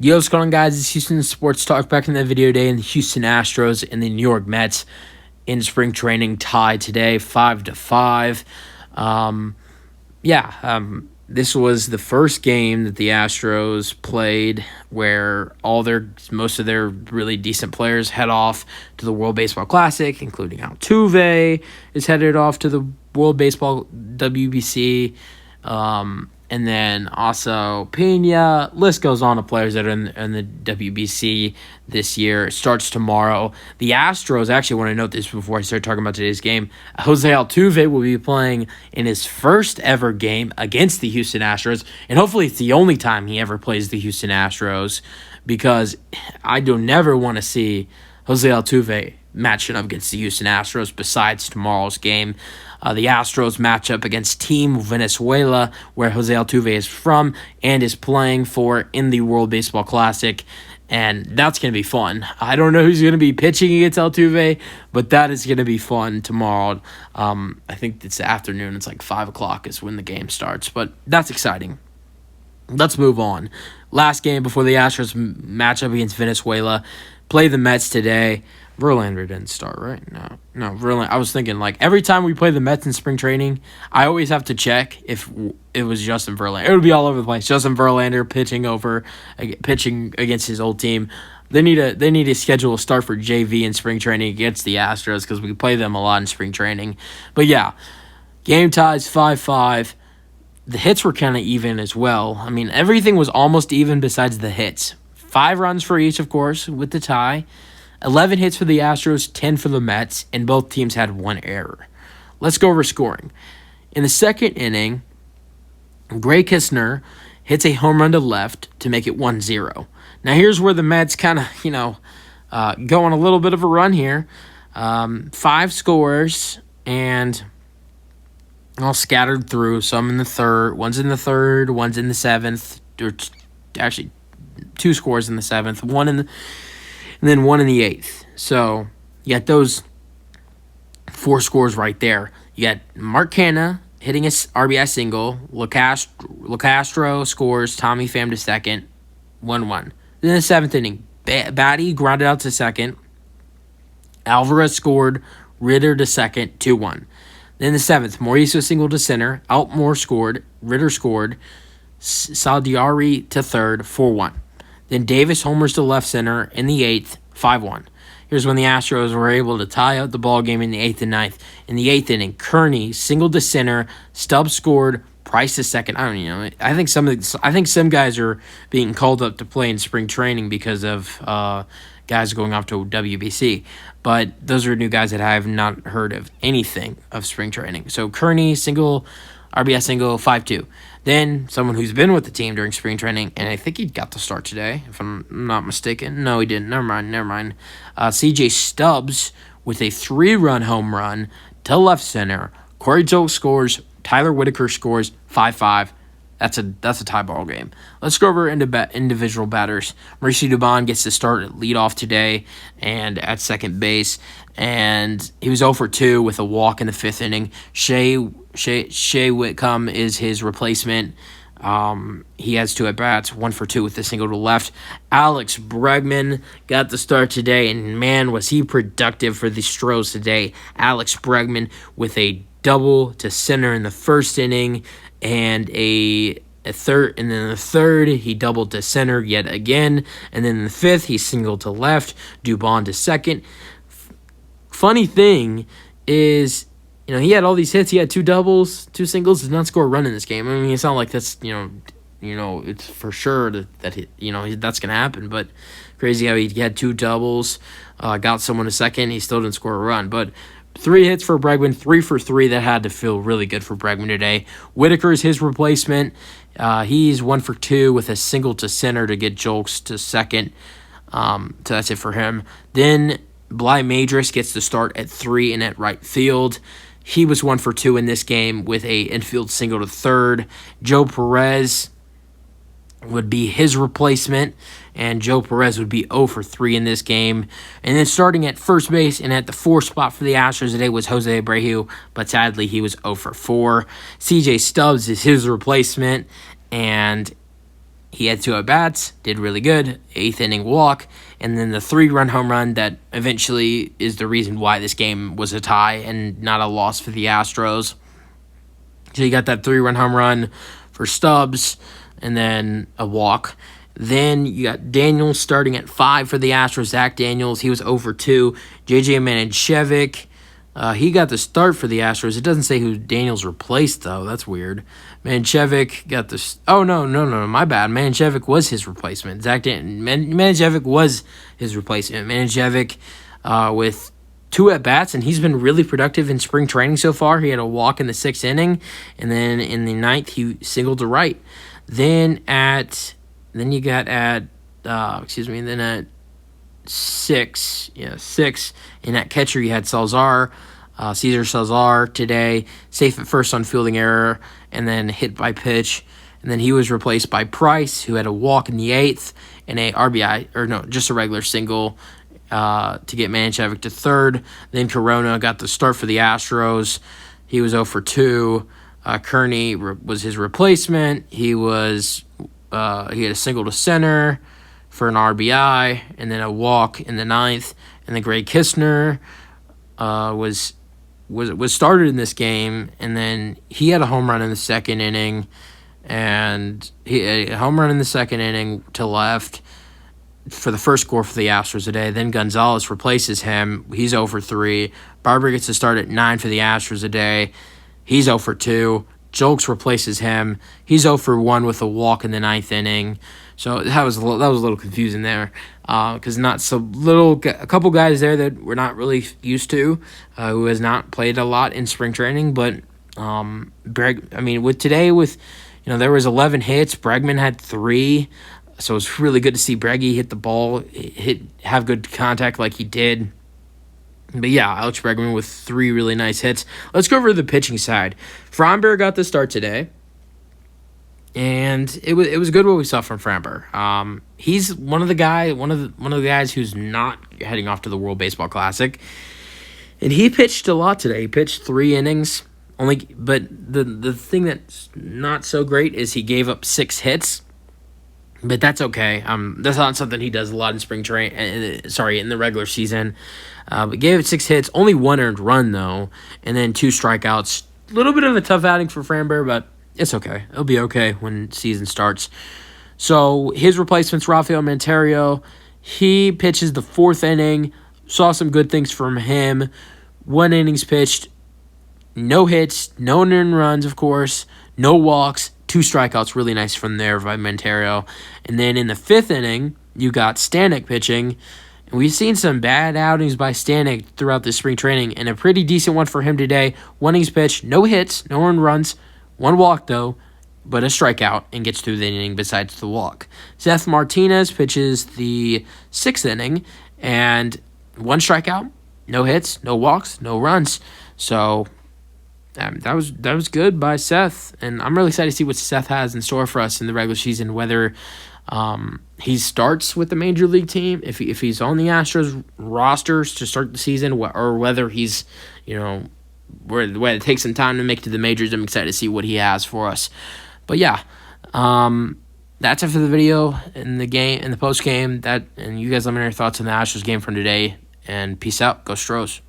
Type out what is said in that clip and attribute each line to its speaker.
Speaker 1: Yo, what's going on, guys? It's Houston Sports Talk back in the video day, and the Houston Astros and the New York Mets in spring training tied today, 5-5. This was the first game that the Astros played where most of their really decent players head off to the World Baseball Classic, including Altuve is headed off to the World Baseball WBC. And then also Pena, list goes on of players that are in the WBC this year. It starts tomorrow. The Astros, actually want to note this before I start talking about today's game. Jose Altuve will be playing in his first ever game against the Houston Astros. And hopefully it's the only time he ever plays the Houston Astros, because I don't never want to see Jose Altuve matching up against the Houston Astros besides tomorrow's game. The Astros match up against Team Venezuela, where Jose Altuve is from and is playing for in the World Baseball Classic, and that's going to be fun. I don't know who's going to be pitching against Altuve, but that is going to be fun tomorrow. I think it's the afternoon. It's like 5 o'clock is when the game starts, but that's exciting. Let's move on. Last game before the Astros match up against Venezuela. Play the Mets today. Verlander didn't start, right? No, Verlander. I was thinking, like, every time we play the Mets in spring training, I always have to check if it was Justin Verlander. It would be all over the place. Justin Verlander pitching against his old team. They need to schedule a start for JV in spring training against the Astros, because we play them a lot in spring training. But yeah, game ties 5-5. The hits were kind of even as well. I mean, everything was almost even besides the hits. 5 runs for each, of course, with the tie. 11 hits for the Astros, 10 for the Mets, and both teams had 1 error. Let's go over scoring. In the second inning, Gray Kistner hits a home run to left to make it 1-0. Now here's where the Mets kind of, go on a little bit of a run here. 5 scores, and all scattered through. Some in the third, one's in the third, one's in the seventh. Or actually, 2 scores in the seventh, and then 1 in the 8th. So you got those 4 scores right there. You got Mark Canha hitting a RBI single. LeCastro scores. Tommy Pham to second. 1-1. Then the 7th inning, Batty grounded out to second. Alvarez scored. Ritter to second. 2-1. Then the 7th, Mauricio single to center. Altmore scored. Ritter scored. Saldiari to third. 4-1. Then Davis homers to left center in the 8th, 5-1. Here's when the Astros were able to tie out the ball game in the 8th and 9th. In the 8th inning, Kearney singled to center, Stubbs scored, Price to second. I think some guys are being called up to play in spring training because of guys going off to WBC. But those are new guys that I have not heard of anything of spring training. So Kearney single, RBI single, 5-2. Then someone who's been with the team during spring training, and I think he got the start today, if I'm not mistaken. No, he didn't. Never mind. CJ Stubbs with a 3-run home run to left center. Corey Joe scores. Tyler Whitaker scores. 5-5. That's a tie ball game. Let's go over individual batters. Mauricio Dubon gets to start at leadoff today and at second base, and he was 0 for 2 with a walk in the 5th inning. Shea Whitcomb is his replacement. He has 2 at-bats, 1 for 2 with a single to left. Alex Bregman got the start today, and man, was he productive for the Astros today. Alex Bregman with a double to center in the 1st inning, and a third, and then in the 3rd, he doubled to center yet again, and then in the 5th, he singled to left, Dubon to second. Funny thing is, he had all these hits. He had 2 doubles, 2 singles. Did not score a run in this game. I mean, it's not like that's it's for sure that that's gonna happen. But crazy how he had 2 doubles, got someone to second. He still didn't score a run. But 3 hits for Bregman, 3 for 3. That had to feel really good for Bregman today. Whitaker is his replacement. He's 1 for 2 with a single to center to get Jolks to second. So that's it for him. Then Bly Madris gets the start at 3 and at right field. He was 1 for 2 in this game with a infield single to third. Joe Perez would be his replacement, and Joe Perez would be 0 for 3 in this game. And then starting at first base and at the 4th spot for the Astros today was Jose Abreu, but sadly he was 0 for 4. CJ Stubbs is his replacement, and He had 2 at-bats, did really good, 8th inning walk, and then the 3-run home run that eventually is the reason why this game was a tie and not a loss for the Astros. So you got that 3-run home run for Stubbs, and then a walk. Then you got Daniels starting at 5 for the Astros. Zach Daniels, he was 0 for 2. J.J. Manischevic, he got the start for the Astros. It doesn't say who Daniels replaced, though. That's weird. Manischevic got the... Oh, no, my bad. Manischevic was his replacement. Manischevic was his replacement. Manischevic with 2 at-bats, and he's been really productive in spring training so far. He had a walk in the 6th inning, and then in the 9th, he singled to right. Then at 6, and at catcher you had Salazar, Cesar Salazar today, safe at first on fielding error, and then hit by pitch, and then he was replaced by Price, who had a walk in the 8th, and a RBI, just a regular single to get Manischevic to 3rd. Then Corona got the start for the Astros. He was 0 for 2. Kearney was his replacement. He had a single to center for an RBI, and then a walk in the 9th. And then Greg Kistner was started in this game, and then he had a home run in the 2nd inning, and he had a home run in the 2nd inning to left for the first score for the Astros today. Then Gonzalez replaces him. He's 0 for 3. Barber gets to start at 9 for the Astros today. He's 0 for 2. Jolks replaces him. He's 0 for 1 with a walk in the 9th inning. So that was a little confusing there, because a couple guys there that we're not really used to, who has not played a lot in spring training. But with today, there was 11 hits. Bregman had 3, so it's really good to see Breggy hit the ball, have good contact like he did. But yeah, Alex Bregman with 3 really nice hits. Let's go over to the pitching side. Framber got the start today, and it was good what we saw from Framber. He's one of the guys who's not heading off to the World Baseball Classic, and he pitched a lot today. He pitched 3 innings but the thing that's not so great is he gave up 6 hits. But that's okay. That's not something he does a lot in in the regular season. But gave it 6 hits, only 1 earned run though, and then 2 strikeouts. A little bit of a tough outing for Framber, but it's okay. It'll be okay when season starts. So his replacement's Rafael Monteiro. He pitches the 4th inning. Saw some good things from him. 1 innings pitched, no hits, no earned runs, of course, no walks. 2 strikeouts, really nice from there by Montero. And then in the 5th inning, you got Stanek pitching. And we've seen some bad outings by Stanek throughout this spring training, and a pretty decent one for him today. 1 innings pitched, no hits, no earned runs, 1 walk though, but a strikeout, and gets through the inning besides the walk. Seth Martinez pitches the 6th inning, and 1 strikeout, no hits, no walks, no runs. So that was good by Seth, and I'm really excited to see what Seth has in store for us in the regular season, whether he starts with the major league team, if he's on the Astros rosters to start the season, or whether he's, where it takes some time to make it to the majors. I'm excited to see what he has for us. But yeah, that's it for the video in the post game. And you guys let me know your thoughts on the Astros game from today, and peace out. Go Stros.